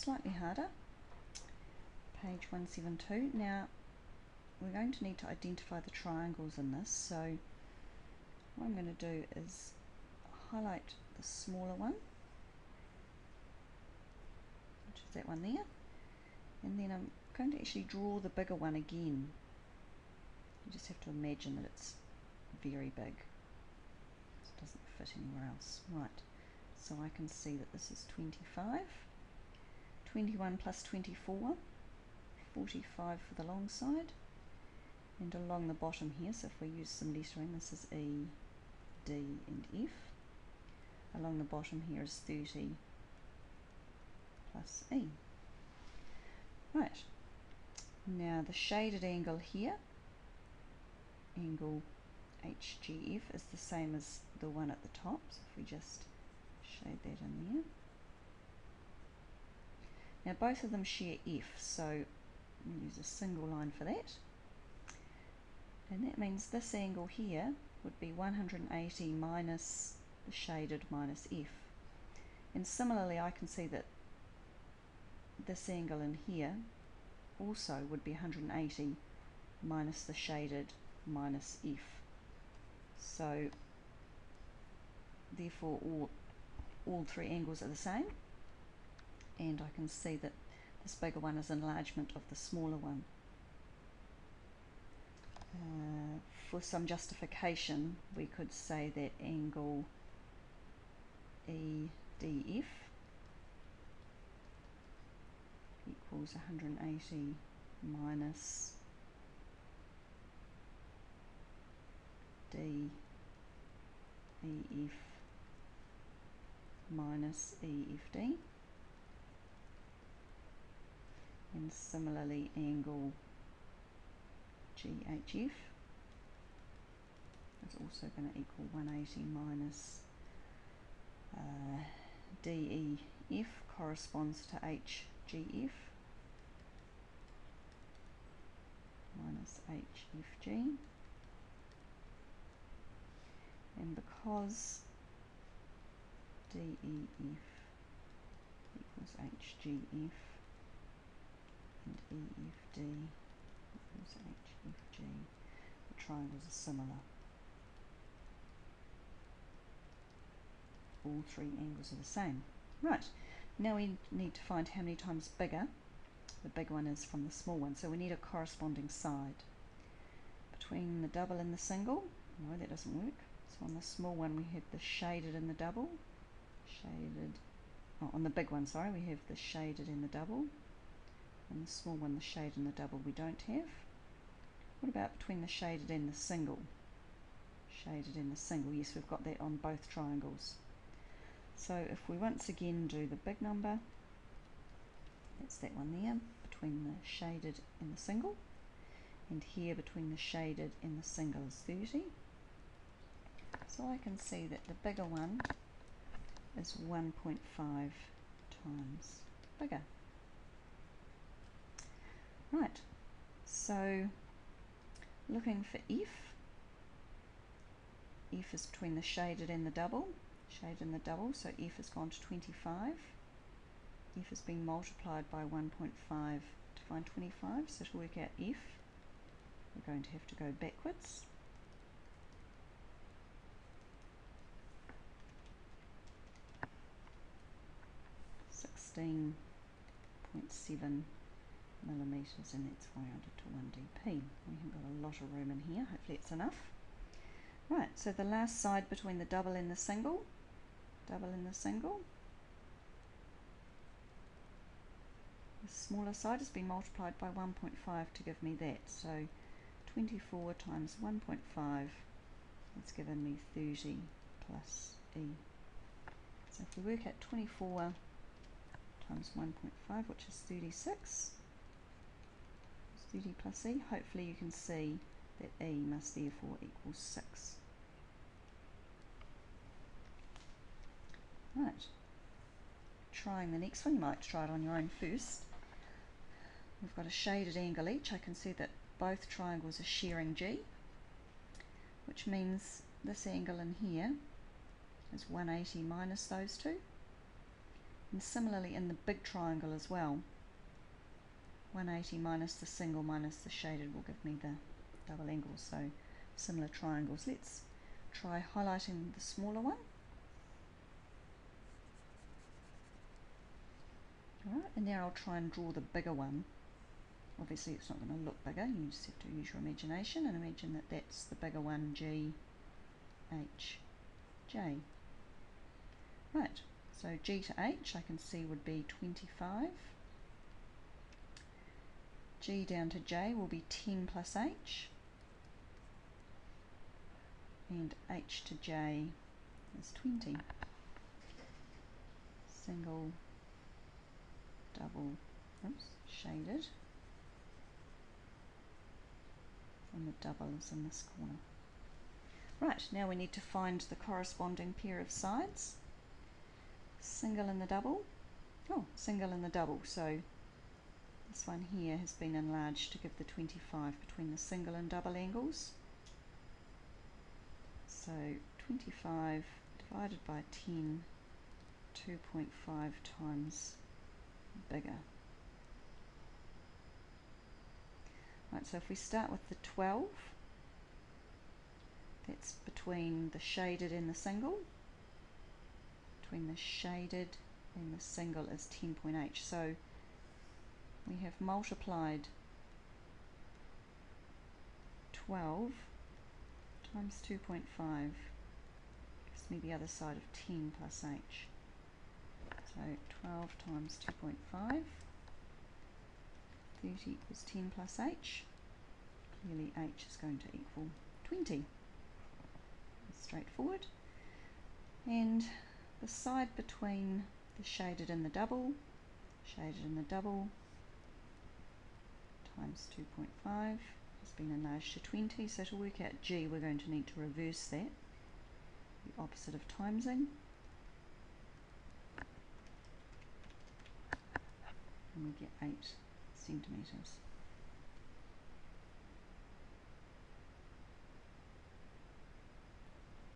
slightly harder. Page 172. Now we're going to need to identify the triangles in this, so what I'm going to do is highlight the smaller one, which is that one there, and then I'm going to actually draw the bigger one again. You just have to imagine that it's very big. It doesn't fit anywhere else. Right, so I can see that this is 25, 21 plus 24, 45 for the long side, and along the bottom here, so if we use some lettering, this is E, D and F. Along the bottom here is 30 plus E. Right, now the shaded angle here, angle HGF, is the same as the one at the top, so if we just shade that in there. Now both of them share F, so we'll use a single line for that. And that means this angle here would be 180 minus the shaded minus F. And similarly, I can see that this angle in here also would be 180 minus the shaded minus F. So therefore all three angles are the same, and I can see that this bigger one is enlargement of the smaller one. For some justification, we could say that angle EDF equals 180 minus DEF minus EFD, and similarly angle GHF is also going to equal 180 minus DEF corresponds to HGF minus HFG, and because DEF equals HGF and EFD equals HFG, the triangles are similar. All three angles are the same. Right, now we need to find how many times bigger the big one is from the small one, so we need a corresponding side. Between the double and the single, no, that doesn't work. So on the small one we have the shaded and the double, on the big one, sorry, we have the shaded and the double. On the small one, the shaded and the double we don't have. What about between the shaded and the single? Shaded and the single, yes, we've got that on both triangles. So if we once again do the big number, that's that one there, between the shaded and the single, and here between the shaded and the single is 30. So I can see that the bigger one is 1.5 times bigger. Right, so looking for F is between the shaded and the double, so F has gone to 25. F has been multiplied by 1.5 to find 25, so to work out F, we're going to have to go backwards. .7 millimetres, and that's rounded to 1 dp. We haven't got a lot of room in here, hopefully it's enough. Right, so the last side between the double and the single, the smaller side has been multiplied by 1.5 to give me that, so 24 times 1.5, that's given me 30 plus E. So if we work out 24 times 1.5, which is 36, 30 plus E, hopefully you can see that E must therefore equal 6. Right, trying the next one, you might try it on your own first. We've got a shaded angle each. I can see that both triangles are sharing G, which means this angle in here is 180 minus those two, And similarly in the big triangle as well, 180 minus the single minus the shaded will give me the double angle. So similar triangles. Let's try highlighting the smaller one. Alright, and there I'll try and draw the bigger one. Obviously it's not going to look bigger, you just have to use your imagination and imagine that that's the bigger one, G, H, J. Right, so G to H I can see would be 25. G down to J will be 10 plus H. And H to J is 20. Single, double, oops, shaded. And the double is in this corner. Right, now we need to find the corresponding pair of sides. Single and the double. Oh, single and the double. So this one here has been enlarged to give the 25 between the single and double angles. So 25 divided by 10, 2.5 times bigger. Right, so if we start with the 12, that's between the shaded and the single. Between the shaded and the single is 10.h. So we have multiplied 12 times 2.5 gives me the other side of 10 plus h. So 12 times 2.5, 30 equals 10 plus h. Clearly h is going to equal 20. That's straightforward. And the side between the shaded and the double times 2.5 has been enlarged to 20. So to work out G, we're going to need to reverse that, the opposite of timesing. And we get 8 centimetres.